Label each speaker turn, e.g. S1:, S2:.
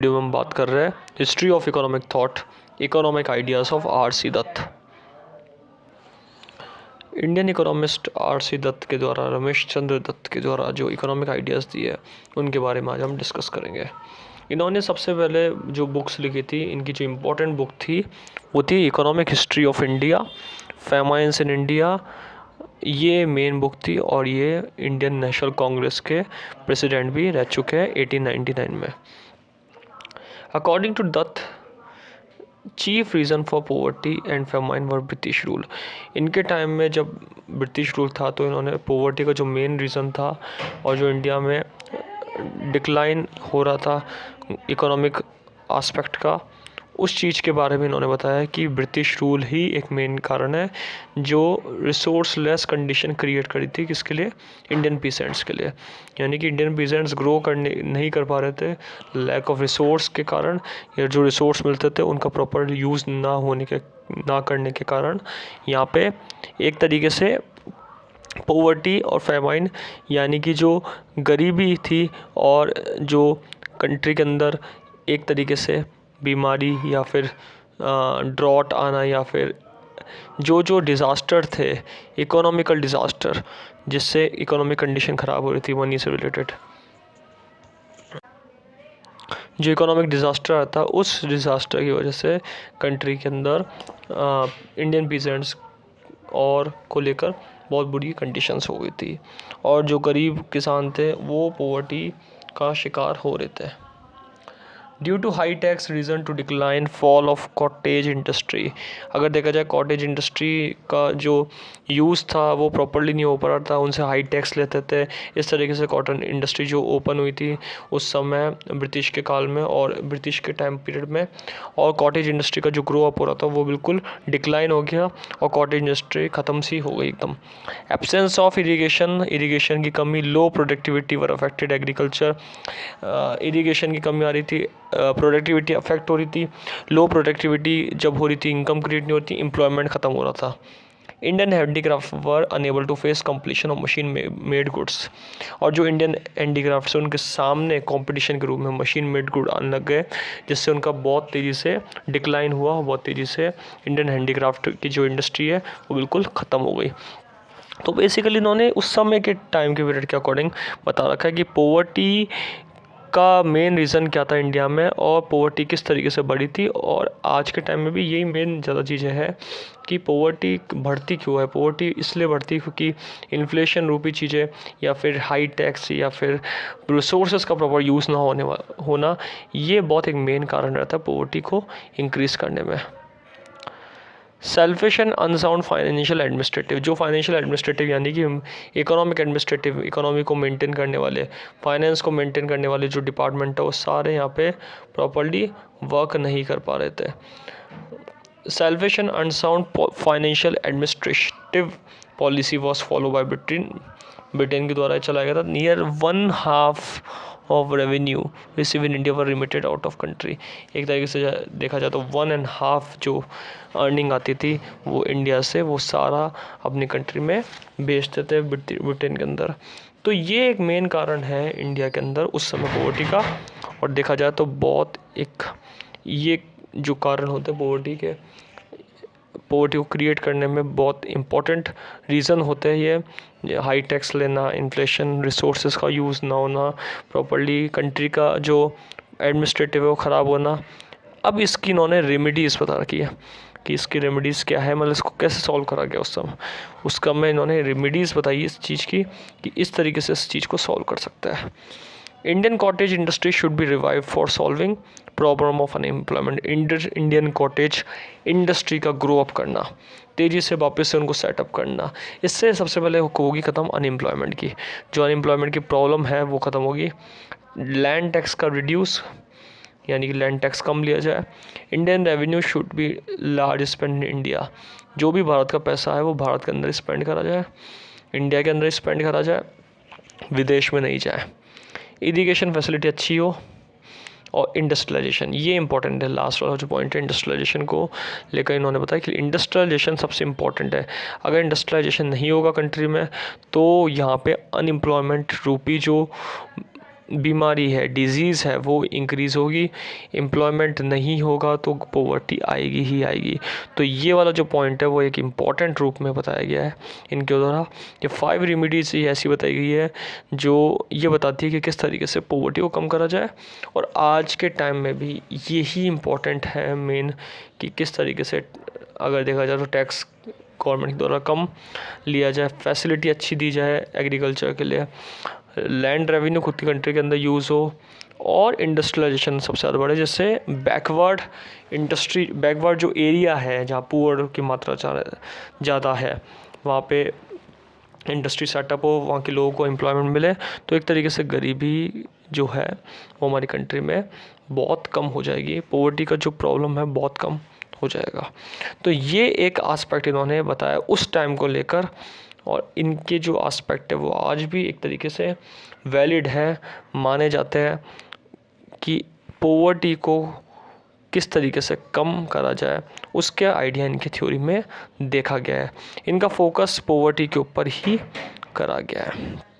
S1: Video में हम बात कर रहे हैं history of economic thought, economic ideas of R C. Dutt. Indian economist R C. Dutt के द्वारा, रमेश चंद्र दत्त के द्वारा जो इकोनॉमिक आइडियाज़ दिए उनके बारे में आज हम डिस्कस करेंगे। इन्होंने सबसे पहले जो बुक्स लिखी थी, इनकी जो इम्पोर्टेंट बुक थी वो थी economic history of India, famines in India, ये मेन बुक थी। और ये इंडियन नेशनल कांग्रेस के प्रेसिडेंट भी रह चुके हैं 1899 में। According to Dutt, chief reason for poverty and famine were British rule. इनके टाइम में जब ब्रिटिश रूल था तो इन्होंने पोवर्टी का जो मेन रीज़न था और जो इंडिया में डिक्लाइन हो रहा था इकोनॉमिक एस्पेक्ट का, उस चीज़ के बारे में इन्होंने बताया कि ब्रिटिश रूल ही एक मेन कारण है जो रिसोर्स लेस कंडीशन क्रिएट करी थी किसके लिए, इंडियन पीसेंट्स के लिए। यानी कि इंडियन पीसेंट्स ग्रो करने नहीं कर पा रहे थे लैक ऑफ रिसोर्स के कारण, या जो रिसोर्स मिलते थे उनका प्रॉपर यूज़ ना करने के कारण यहाँ पे एक तरीके से पोवर्टी और फेमाइन यानी कि जो गरीबी थी और जो कंट्री के अंदर एक तरीके से बीमारी या फिर ड्रॉट आना या फिर जो डिज़ास्टर थे, इकोनॉमिकल डिज़ास्टर जिससे इकोनॉमिक कंडीशन ख़राब हो रही थी मनी से रिलेटेड, जो इकोनॉमिक डिज़ास्टर आता है उस डिज़ास्टर की वजह से कंट्री के अंदर इंडियन पीसेंट्स और को लेकर बहुत बुरी कंडीशंस हो गई थी और जो गरीब किसान थे वो पोवर्टी का शिकार हो रहे थे। Due to high tax reason to decline fall of cottage industry. अगर देखा जाए कॉटेज इंडस्ट्री का जो यूज़ था वो प्रॉपर्ली नहीं हो पा रहा था, उनसे हाई टैक्स लेते थे। इस तरीके से कॉटन इंडस्ट्री जो ओपन हुई थी उस समय ब्रिटिश के काल में और ब्रिटिश के टाइम पीरियड में, और कॉटेज इंडस्ट्री का जो ग्रो अप हो रहा था वो बिल्कुल डिक्लाइन हो गया और कॉटेज इंडस्ट्री ख़त्म सी हो गई एकदम। एब्सेंस ऑफ इरीगेशन की कमी, लो प्रोडक्टिविटी वर अफेक्टेड एग्रीकल्चर। इरीगेशन की कमी आ रही थी, प्रोडक्टिविटी अफेक्ट हो रही थी। लो प्रोडक्टिविटी जब हो रही थी इनकम क्रिएट नहीं होती, एम्प्लॉयमेंट ख़त्म हो रहा था। Indian handicraft were unable to face competition of machine made goods. और जो इंडियन हैंडीक्राफ्ट है उनके सामने कंपटीशन के रूप में मशीन मेड गुड आने लग गए, जिससे उनका बहुत तेज़ी से डिक्लाइन हुआ। बहुत तेज़ी से इंडियन हैंडीक्राफ्ट की जो इंडस्ट्री है वो बिल्कुल ख़त्म हो गई। तो बेसिकली इन्होंने उस समय के टाइम के पीरियड के अकॉर्डिंग बता रखा है कि पोवर्टी का मेन रीज़न क्या था इंडिया में और पोवर्टी किस तरीके से बढ़ी थी। और आज के टाइम में भी यही मेन ज़्यादा चीज़ें हैं कि पोवर्टी बढ़ती क्यों है। पोवर्टी इसलिए बढ़ती क्योंकि इन्फ्लेशन रूपी चीज़ें या फिर हाई टैक्स या फिर रिसोर्सेज का प्रॉपर यूज़ ना होना, ये बहुत एक मेन कारण रहता है पोवर्टी को इंक्रीज़ करने में। Selfish and unsound financial administrative, जो फाइनेंशियल एडमिनिस्ट्रेटिव यानी कि इकोनॉमिक एडमिनिस्ट्रेटिव, इकोनॉमी को मेंटेन करने वाले, फाइनेंस को मेंटेन करने वाले जो डिपार्टमेंट है वो सारे यहाँ पे प्रॉपर्ली वर्क नहीं कर पा रहे थे। Selfish and unsound financial administrative policy was follow by Britain के द्वारा चलाया गया था। Near 1/2 of revenue receive in India were remitted out of country. एक तरीके से देखा जाए तो 1.5 जो अर्निंग आती थी वो इंडिया से, वो सारा अपनी कंट्री में बेचते थे ब्रिटेन के अंदर। तो ये एक मेन कारण है इंडिया के अंदर उस समय पोवर्टी का। और देखा जाए तो बहुत एक ये जो कारण होते हैं पोवर्टी को क्रिएट करने में बहुत इम्पॉर्टेंट रीज़न होते हैं ये हाई टैक्स लेना, इन्फ्लेशन, रिसोर्सेज का यूज़ ना होना प्रॉपर्ली, कंट्री का जो एडमिनिस्ट्रेटिव है वो ख़राब होना। अब इसकी इन्होंने रेमेडीज़ बता रखी है कि इसकी रेमेडीज़ क्या है, मतलब इसको कैसे सॉल्व करा गया उस समय। उसका मैं इन्होंने रेमेडीज़ बताई इस चीज़ की कि इस तरीके से इस चीज़ को सॉल्व कर सकता है। Indian cottage industry should be revive for solving problem of unemployment. Indian cottage industry का ग्रो अप करना, तेज़ी से वापस से उनको सेटअप करना, इससे सबसे पहले होगी ख़त्म अनएम्प्लॉयमेंट की, जो अनएम्प्लॉयमेंट की प्रॉब्लम है वो ख़त्म होगी। लैंड टैक्स का रिड्यूस, यानी कि लैंड टैक्स कम लिया जाए। Indian revenue should be large spend in India, जो भी भारत का पैसा है वो भारत के अंदर स्पेंड करा जाए, इंडिया के अंदर स्पेंड करा जाए, विदेश में नहीं जाए। इरिगेशन फैसिलिटी अच्छी हो और इंडस्ट्रियलाइजेशन, ये इंपॉर्टेंट है। लास्ट वाला जो पॉइंट है इंडस्ट्रियलाइजेशन को लेकर इन्होंने बताया कि इंडस्ट्रियलाइजेशन सबसे इम्पॉर्टेंट है। अगर इंडस्ट्रियलाइजेशन नहीं होगा कंट्री में तो यहाँ पे अनएम्प्लॉयमेंट रूपी जो बीमारी है, डिजीज़ है, वो इंक्रीज़ होगी। एम्प्लॉयमेंट नहीं होगा तो पॉवर्टी आएगी ही आएगी। तो ये वाला जो पॉइंट है वो एक इम्पॉर्टेंट रूप में बताया गया है इनके द्वारा। ये 5 रेमिडीज़ ये ऐसी बताई गई है जो ये बताती है कि किस तरीके से पॉवर्टी को कम करा जाए। और आज के टाइम में भी यही इम्पॉर्टेंट है मेन, कि किस तरीके से अगर देखा जाए तो टैक्स गवर्नमेंट के द्वारा कम लिया जाए, फैसिलिटी अच्छी दी जाए एग्रीकल्चर के लिए, लैंड रेवेन्यू खुद की कंट्री के अंदर यूज़ हो, और इंडस्ट्रियलाइजेशन सबसे ज़्यादा बढ़े, जिससे बैकवर्ड जो एरिया है जहाँ पुअर की मात्रा ज़्यादा है वहाँ पे इंडस्ट्री सेटअप हो, वहाँ के लोगों को एम्प्लॉयमेंट मिले, तो एक तरीके से गरीबी जो है वो हमारी कंट्री में बहुत कम हो जाएगी। पॉवर्टी का जो प्रॉब्लम है बहुत कम हो जाएगा। तो ये एक आस्पेक्ट इन्होंने बताया उस टाइम को लेकर, और इनके जो आस्पेक्ट है वो आज भी एक तरीके से वैलिड है, माने जाते हैं कि पॉवर्टी को किस तरीके से कम करा जाए उसके आइडिया इनकी थ्योरी में देखा गया है। इनका फोकस पॉवर्टी के ऊपर ही करा गया है।